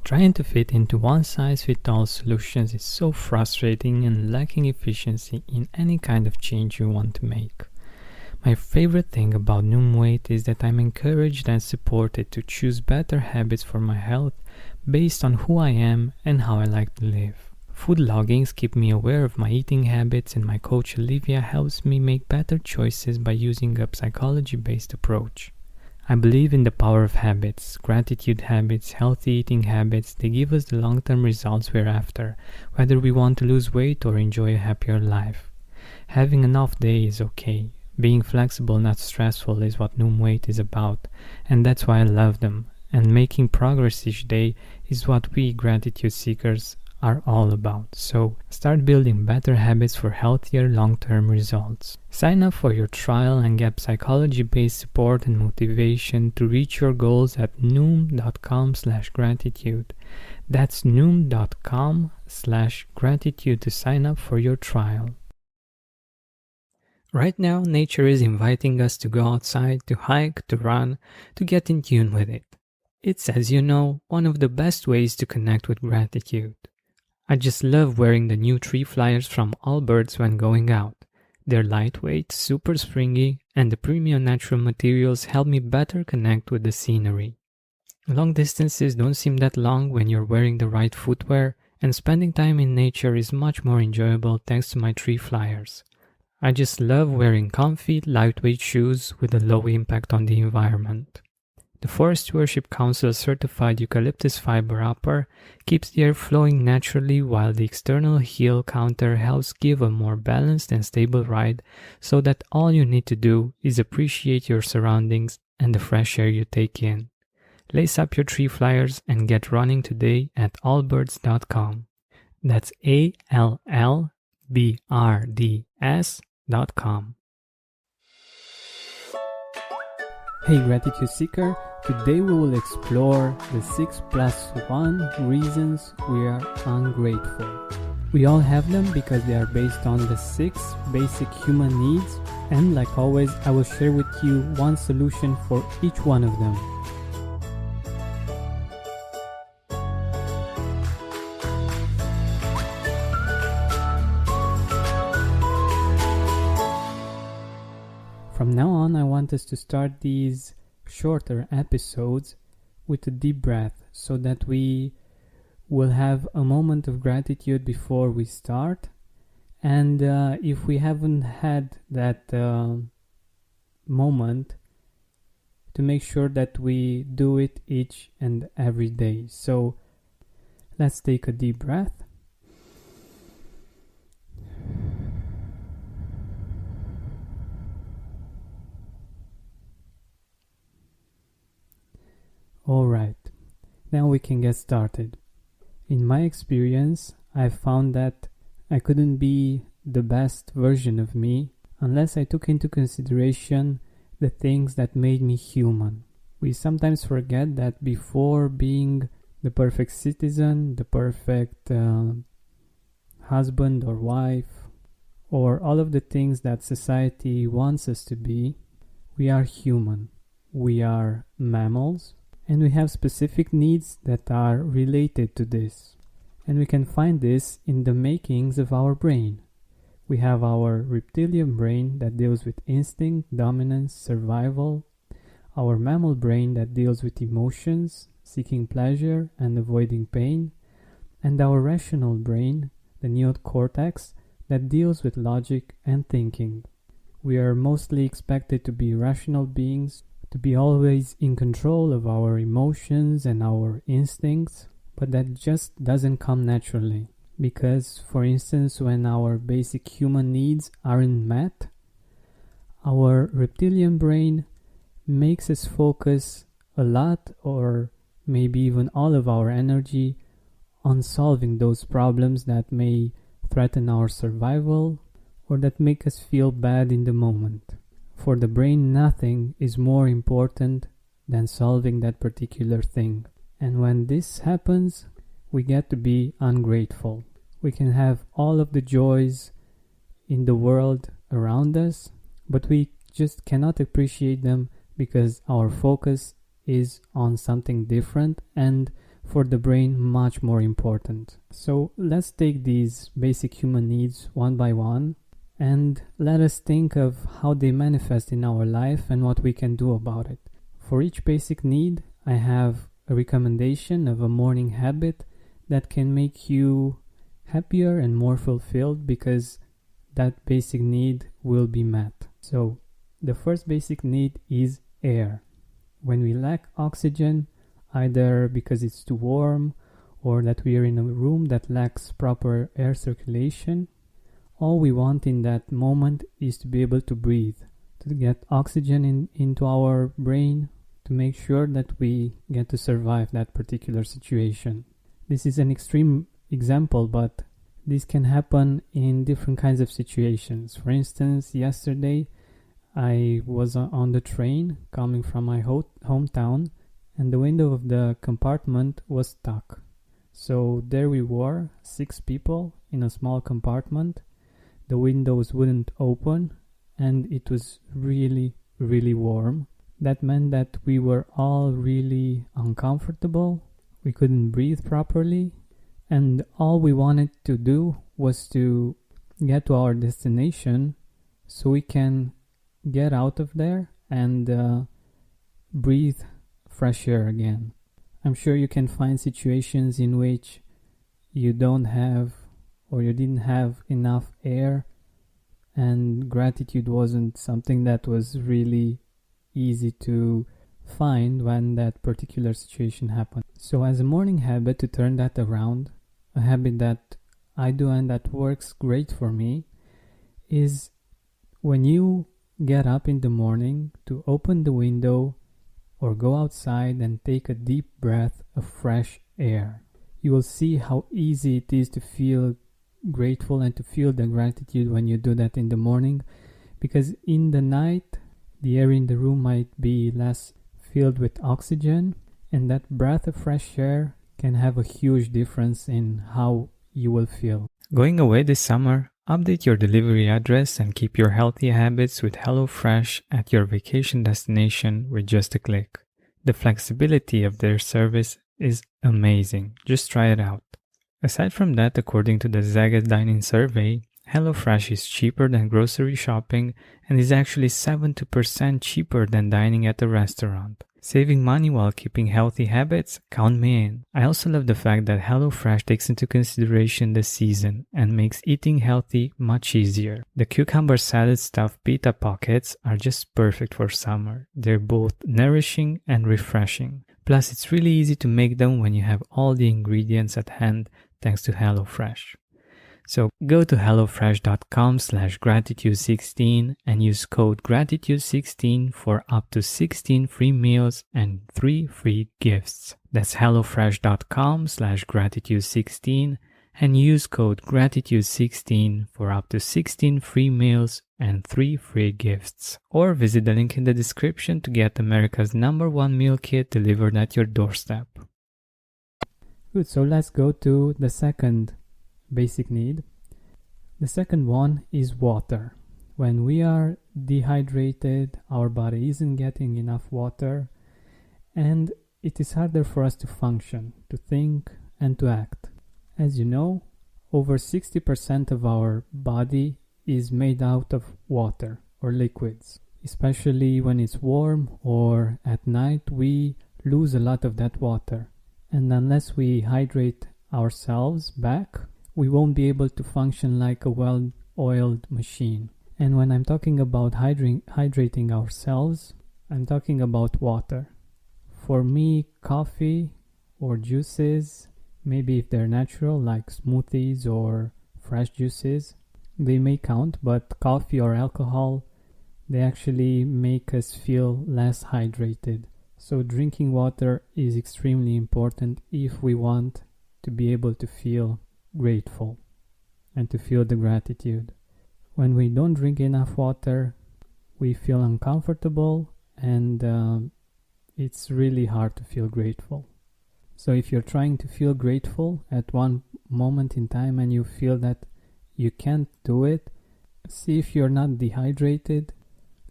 Trying to fit into one-size-fits-all solutions is so frustrating and lacking efficiency in any kind of change you want to make. My favorite thing about Noom is that I'm encouraged and supported to choose better habits for my health based on who I am and how I like to live. Food loggings keep me aware of my eating habits, and my coach Olivia helps me make better choices by using a psychology-based approach. I believe in the power of habits, gratitude habits, healthy eating habits. They give us the long-term results we're after, whether we want to lose weight or enjoy a happier life. Having an off day is okay. Being flexible, not stressful, is what Noom is about, and that's why I love them. And making progress each day is what we gratitude seekers are all about. So start building better habits for healthier long-term results. Sign up for your trial and get psychology-based support and motivation to reach your goals at noom.com/gratitude. That's noom.com/gratitude to sign up for your trial. Right now, nature is inviting us to go outside, to hike, to run, to get in tune with it. It's, as you know, one of the best ways to connect with gratitude. I just love wearing the new tree flyers from Allbirds when going out. They're lightweight, super springy, and the premium natural materials help me better connect with the scenery. Long distances don't seem that long when you're wearing the right footwear, and spending time in nature is much more enjoyable thanks to my tree flyers. I just love wearing comfy, lightweight shoes with a low impact on the environment. The Forest Stewardship Council certified eucalyptus fiber upper keeps the air flowing naturally, while the external heel counter helps give a more balanced and stable ride, so that all you need to do is appreciate your surroundings and the fresh air you take in. Lace up your tree flyers and get running today at allbirds.com. That's ALLBRDS.com. Hey Gratitude Seeker, today we will explore the 6+1 reasons we are ungrateful. We all have them because they are based on the 6 basic human needs, and like always, I will share with you one solution for each one of them. From now on, I want us to start these shorter episodes with a deep breath so that we will have a moment of gratitude before we start. And if we haven't had that moment, to make sure that we do it each and every day. So let's take a deep breath. Alright, now we can get started. In my experience, I've found that I couldn't be the best version of me unless I took into consideration the things that made me human. We sometimes forget that before being the perfect citizen, the perfect husband or wife, or all of the things that society wants us to be, we are human. We are mammals. And we have specific needs that are related to this. And we can find this in the makings of our brain. We have our reptilian brain that deals with instinct, dominance, survival. Our mammal brain that deals with emotions, seeking pleasure and avoiding pain. And our rational brain, the neocortex, that deals with logic and thinking. We are mostly expected to be rational beings, to be always in control of our emotions and our instincts, but that just doesn't come naturally. Because, for instance, when our basic human needs aren't met, our reptilian brain makes us focus a lot, or maybe even all of our energy, on solving those problems that may threaten our survival or that make us feel bad in the moment. For the brain, nothing is more important than solving that particular thing. And when this happens, we get to be ungrateful. We can have all of the joys in the world around us, but we just cannot appreciate them because our focus is on something different, and for the brain much more important. So let's take these basic human needs one by one and let us think of how they manifest in our life and what we can do about it. For each basic need, I have a recommendation of a morning habit that can make you happier and more fulfilled because that basic need will be met. So the first basic need is air. When we lack oxygen, either because it's too warm or that we are in a room that lacks proper air circulation, all we want in that moment is to be able to breathe, to get oxygen into our brain, to make sure that we get to survive that particular situation. This is an extreme example, but this can happen in different kinds of situations. For instance, yesterday I was on the train coming from my hometown, and the window of the compartment was stuck. So there we were, 6 people in a small compartment. The windows wouldn't open, and it was really, really warm. That meant that we were all really uncomfortable. We couldn't breathe properly, and all we wanted to do was to get to our destination so we can get out of there and breathe fresh air again. I'm sure you can find situations in which you don't have or you didn't have enough air, and gratitude wasn't something that was really easy to find when that particular situation happened. So as a morning habit, to turn that around, a habit that I do and that works great for me is when you get up in the morning to open the window or go outside and take a deep breath of fresh air. You will see how easy it is to feel grateful and to feel the gratitude when you do that in the morning, because in the night the air in the room might be less filled with oxygen, and that breath of fresh air can have a huge difference in how you will feel. Going away this summer? Update your delivery address and keep your healthy habits with HelloFresh at your vacation destination with just a click. The flexibility of their service is amazing. Just try it out. Aside from that, according to the Zagat Dining Survey, HelloFresh is cheaper than grocery shopping and is actually 70% cheaper than dining at a restaurant. Saving money while keeping healthy habits? Count me in. I also love the fact that HelloFresh takes into consideration the season and makes eating healthy much easier. The cucumber salad stuffed pita pockets are just perfect for summer. They're both nourishing and refreshing. Plus, it's really easy to make them when you have all the ingredients at hand thanks to HelloFresh. So go to hellofresh.com/gratitude16 and use code gratitude16 for up to 16 free meals and 3 free gifts. That's hellofresh.com/gratitude16 and use code gratitude16 for up to 16 free meals and 3 free gifts. Or visit the link in the description to get America's #1 meal kit delivered at your doorstep. Good, so let's go to the second basic need. The second one is water. When we are dehydrated, our body isn't getting enough water, and it is harder for us to function, to think, and to act. As you know, over 60% of our body is made out of water or liquids. Especially when it's warm or at night, we lose a lot of that water. And unless we hydrate ourselves back, we won't be able to function like a well-oiled machine. And when I'm talking about hydrating ourselves, I'm talking about water. For me, coffee or juices, maybe if they're natural like smoothies or fresh juices, they may count, but coffee or alcohol, they actually make us feel less hydrated. So drinking water is extremely important if we want to be able to feel grateful and to feel the gratitude. When we don't drink enough water, we feel uncomfortable and it's really hard to feel grateful. So if you're trying to feel grateful at one moment in time and you feel that you can't do it, see if you're not dehydrated,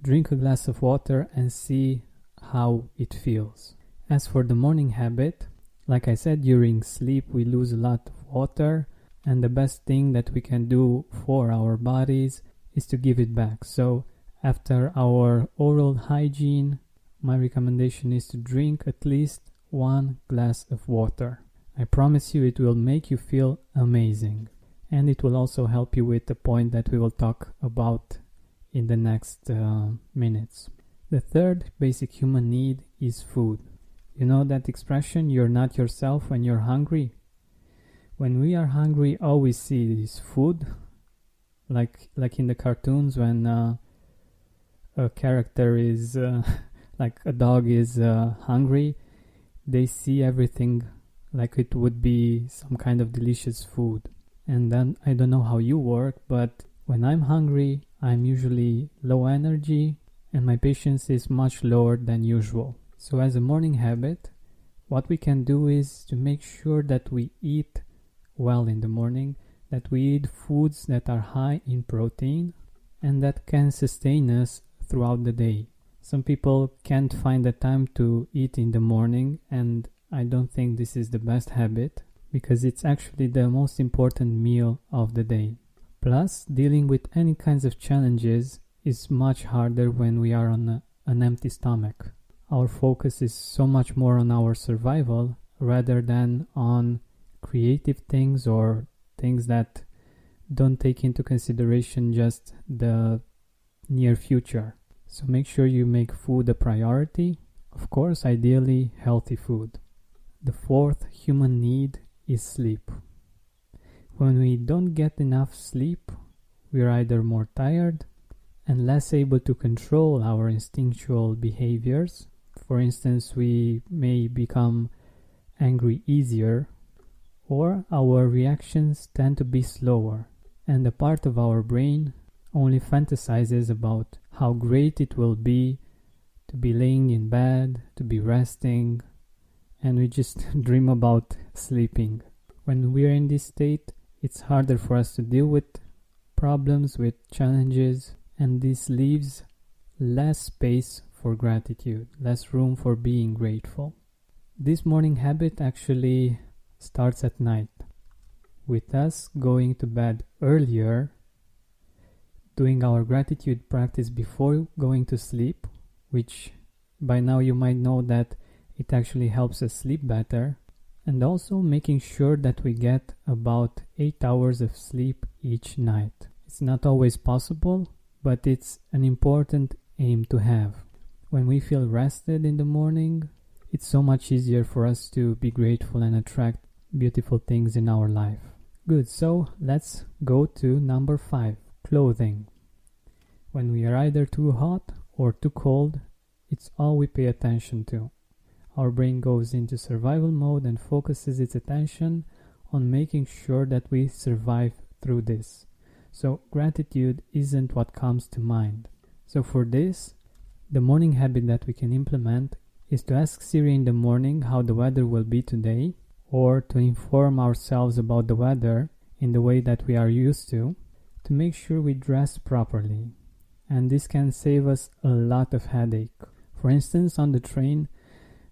drink a glass of water and see how it feels. As for the morning habit, Like I said, during sleep we lose a lot of water, and the best thing that we can do for our bodies is to give it back. So after our oral hygiene, my recommendation is to drink at least 1 glass of water. I promise you it will make you feel amazing. And it will also help you with the point that we will talk about in the next minutes. The third basic human need is food. You know that expression, you're not yourself when you're hungry? When we are hungry, all we see is food. Like in the cartoons when a character is, like a dog is hungry, they see everything like it would be some kind of delicious food. And then I don't know how you work, but when I'm hungry, I'm usually low energy and my patience is much lower than usual. So as a morning habit, what we can do is to make sure that we eat well in the morning, that we eat foods that are high in protein and that can sustain us throughout the day. Some people can't find the time to eat in the morning, and I don't think this is the best habit because it's actually the most important meal of the day. Plus, dealing with any kinds of challenges is much harder when we are on an empty stomach. Our focus is so much more on our survival rather than on creative things or things that don't take into consideration just the near future. So make sure you make food a priority. Of course, ideally healthy food. The fourth human need is sleep. When we don't get enough sleep, we are either more tired and less able to control our instinctual behaviors. For instance, we may become angry easier, or our reactions tend to be slower, and a part of our brain only fantasizes about how great it will be to be laying in bed, to be resting, and we just dream about sleeping. When we are in this state, it's harder for us to deal with problems, with challenges, and this leaves less space for gratitude, less room for being grateful. This morning habit actually starts at night, with us going to bed earlier, doing our gratitude practice before going to sleep, which by now you might know that it actually helps us sleep better, and also making sure that we get about 8 hours of sleep each night. It's not always possible, but it's an important aim to have. When we feel rested in the morning, it's so much easier for us to be grateful and attract beautiful things in our life. Good, so let's go to number 5, clothing. When we are either too hot or too cold, it's all we pay attention to. Our brain goes into survival mode and focuses its attention on making sure that we survive through this. So gratitude isn't what comes to mind. So for this, the morning habit that we can implement is to ask Siri in the morning how the weather will be today, or to inform ourselves about the weather in the way that we are used to make sure we dress properly. And this can save us a lot of headache. For instance, on the train,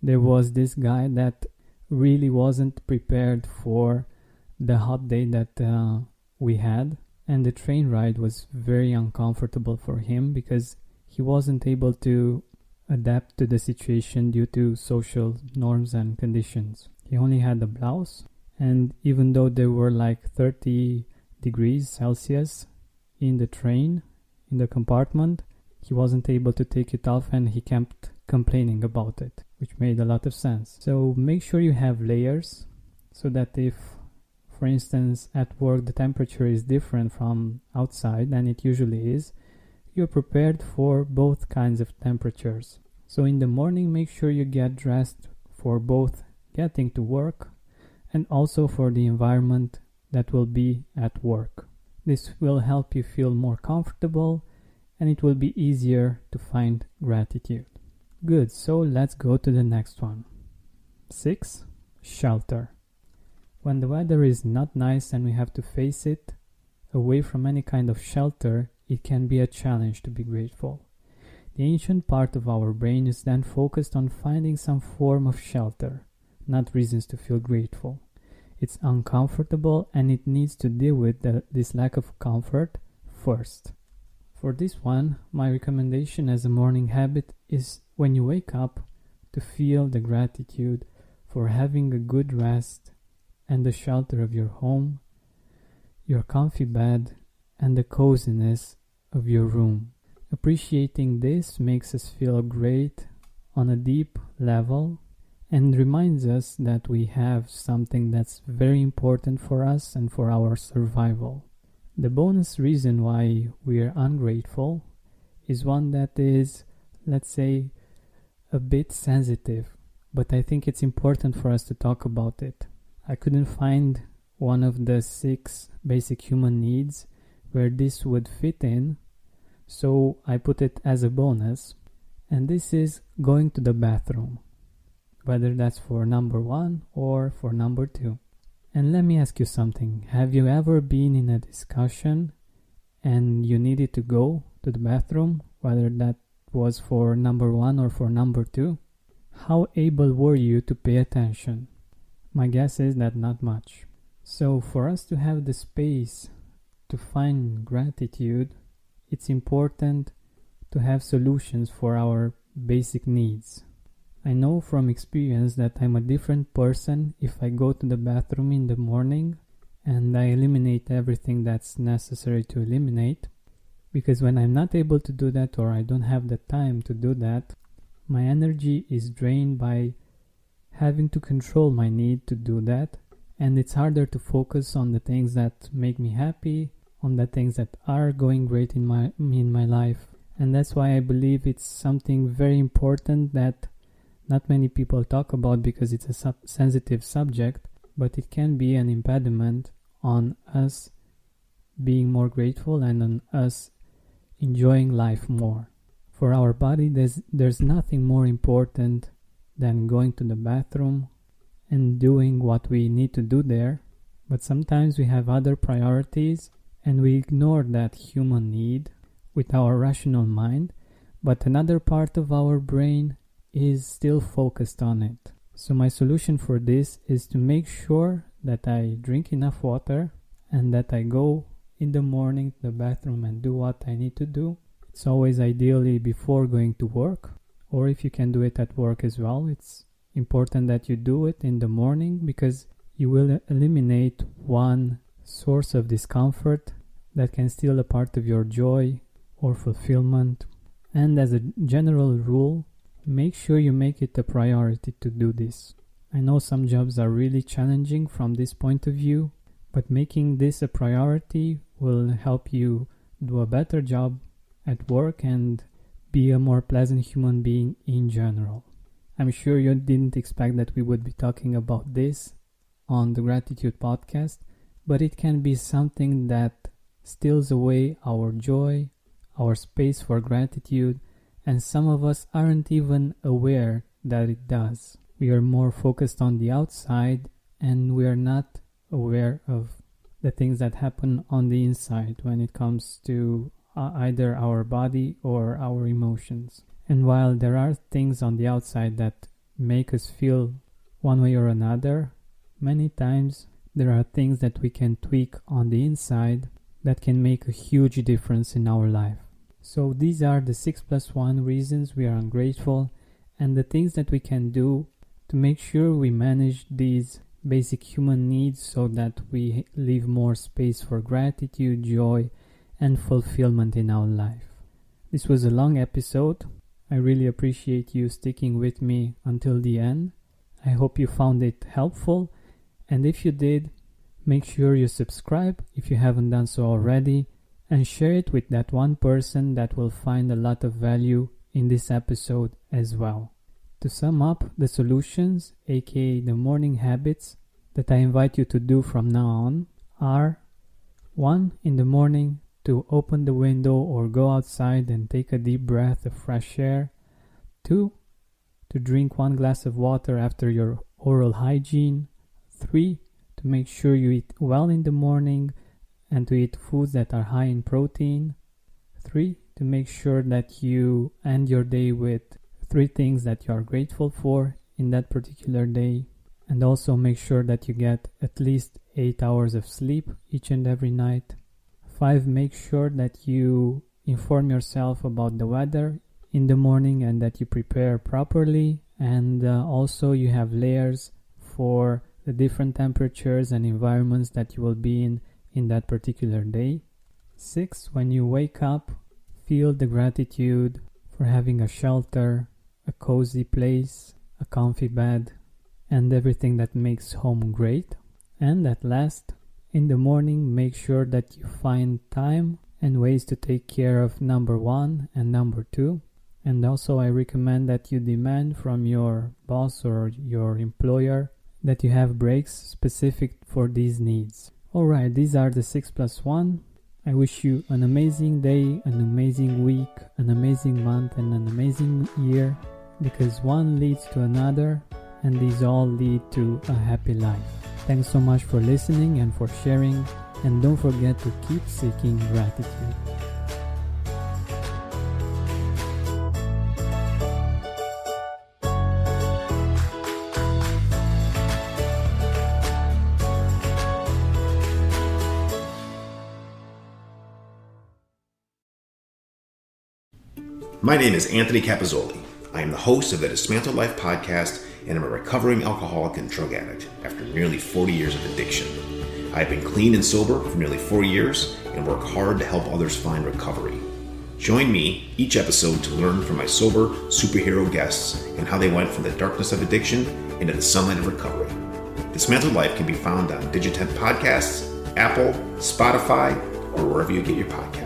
there was this guy that really wasn't prepared for the hot day that we had, and the train ride was very uncomfortable for him because he wasn't able to adapt to the situation due to social norms and conditions. He only had a blouse, and even though there were like 30 degrees Celsius in the train, in the compartment, he wasn't able to take it off and he kept complaining about it, which made a lot of sense. So make sure you have layers so that if, for instance, at work the temperature is different from outside, and it usually is, you're prepared for both kinds of temperatures. So in the morning, make sure you get dressed for both getting to work and also for the environment that will be at work. This will help you feel more comfortable and it will be easier to find gratitude. Good, so let's go to the next one. 6. Shelter. When the weather is not nice and we have to face it, away from any kind of shelter, it can be a challenge to be grateful. The ancient part of our brain is then focused on finding some form of shelter, not reasons to feel grateful. It's uncomfortable and it needs to deal with this lack of comfort first. For this one, my recommendation as a morning habit is when you wake up to feel the gratitude for having a good rest and the shelter of your home, your comfy bed, and the coziness of your room. Appreciating this makes us feel great on a deep level and reminds us that we have something that's very important for us and for our survival. The bonus reason why we are ungrateful is one that is, let's say, a bit sensitive, but I think it's important for us to talk about it. I couldn't find one of the 6 basic human needs where this would fit in, so I put it as a bonus, and this is going to the bathroom, whether that's for number 1 or for number 2. And let me ask you something. Have you ever been in a discussion and you needed to go to the bathroom, whether that was for number 1 or for number 2? How able were you to pay attention? My guess is that not much. So for us to have the space to find gratitude, it's important to have solutions for our basic needs. I know from experience that I'm a different person if I go to the bathroom in the morning and I eliminate everything that's necessary to eliminate, because when I'm not able to do that or I don't have the time to do that, my energy is drained by having to control my need to do that, and it's harder to focus on the things that make me happy, on the things that are going great in my life. And that's why I believe it's something very important that not many people talk about because it's a sensitive subject, but it can be an impediment on us being more grateful and on us enjoying life more. For our body, there's nothing more important than going to the bathroom and doing what we need to do there, but sometimes we have other priorities and we ignore that human need with our rational mind, but another part of our brain is still focused on it. So my solution for this is to make sure that I drink enough water and that I go in the morning to the bathroom and do what I need to do. It's always ideally before going to work, or if you can do it at work as well. It's important that you do it in the morning because you will eliminate one source of discomfort that can steal a part of your joy or fulfillment. And as a general rule, make sure you make it a priority to do this. I know some jobs are really challenging from this point of view, but making this a priority will help you do a better job at work and be a more pleasant human being in general. I'm sure you didn't expect that we would be talking about this on the Gratitude Podcast, but it can be something that steals away our joy, our space for gratitude, and some of us aren't even aware that it does. We are more focused on the outside and we are not aware of the things that happen on the inside when it comes to either our body or our emotions. And while there are things on the outside that make us feel one way or another, many times there are things that we can tweak on the inside that can make a huge difference in our life. So these are the 6+1 reasons we are ungrateful and the things that we can do to make sure we manage these basic human needs so that we leave more space for gratitude, joy, and fulfillment in our life. This was a long episode. I really appreciate you sticking with me until the end. I hope you found it helpful, and if you did, make sure you subscribe if you haven't done so already, and share it with that one person that will find a lot of value in this episode as well. To sum up, the solutions, aka the morning habits that I invite you to do from now on are: 1. In the morning, to open the window or go outside and take a deep breath of fresh air. 2. To drink 1 glass of water after your oral hygiene. 3. To make sure you eat well in the morning and to eat foods that are high in protein. 3. To make sure that you end your day with 3 things that you are grateful for in that particular day. And also make sure that you get at least 8 hours of sleep each and every night. 5, make sure that you inform yourself about the weather in the morning and that you prepare properly. And also you have layers for the different temperatures and environments that you will be in that particular day. 6, when you wake up, feel the gratitude for having a shelter, a cozy place, a comfy bed, and everything that makes home great. And at last, in the morning, make sure that you find time and ways to take care of number 1 and number 2. And also I recommend that you demand from your boss or your employer that you have breaks specific for these needs. Alright, these are the 6+1. I wish you an amazing day, an amazing week, an amazing month, and an amazing year, because one leads to another, and these all lead to a happy life. Thanks so much for listening and for sharing, and don't forget to keep seeking gratitude. My name is Anthony Capizzoli. I am the host of the Dismantled Life podcast, and I'm a recovering alcoholic and drug addict after nearly 40 years of addiction. I've been clean and sober for nearly 4 years and work hard to help others find recovery. Join me each episode to learn from my sober superhero guests and how they went from the darkness of addiction into the sunlight of recovery. Dismantled Life can be found on Digitent Podcasts, Apple, Spotify, or wherever you get your podcasts.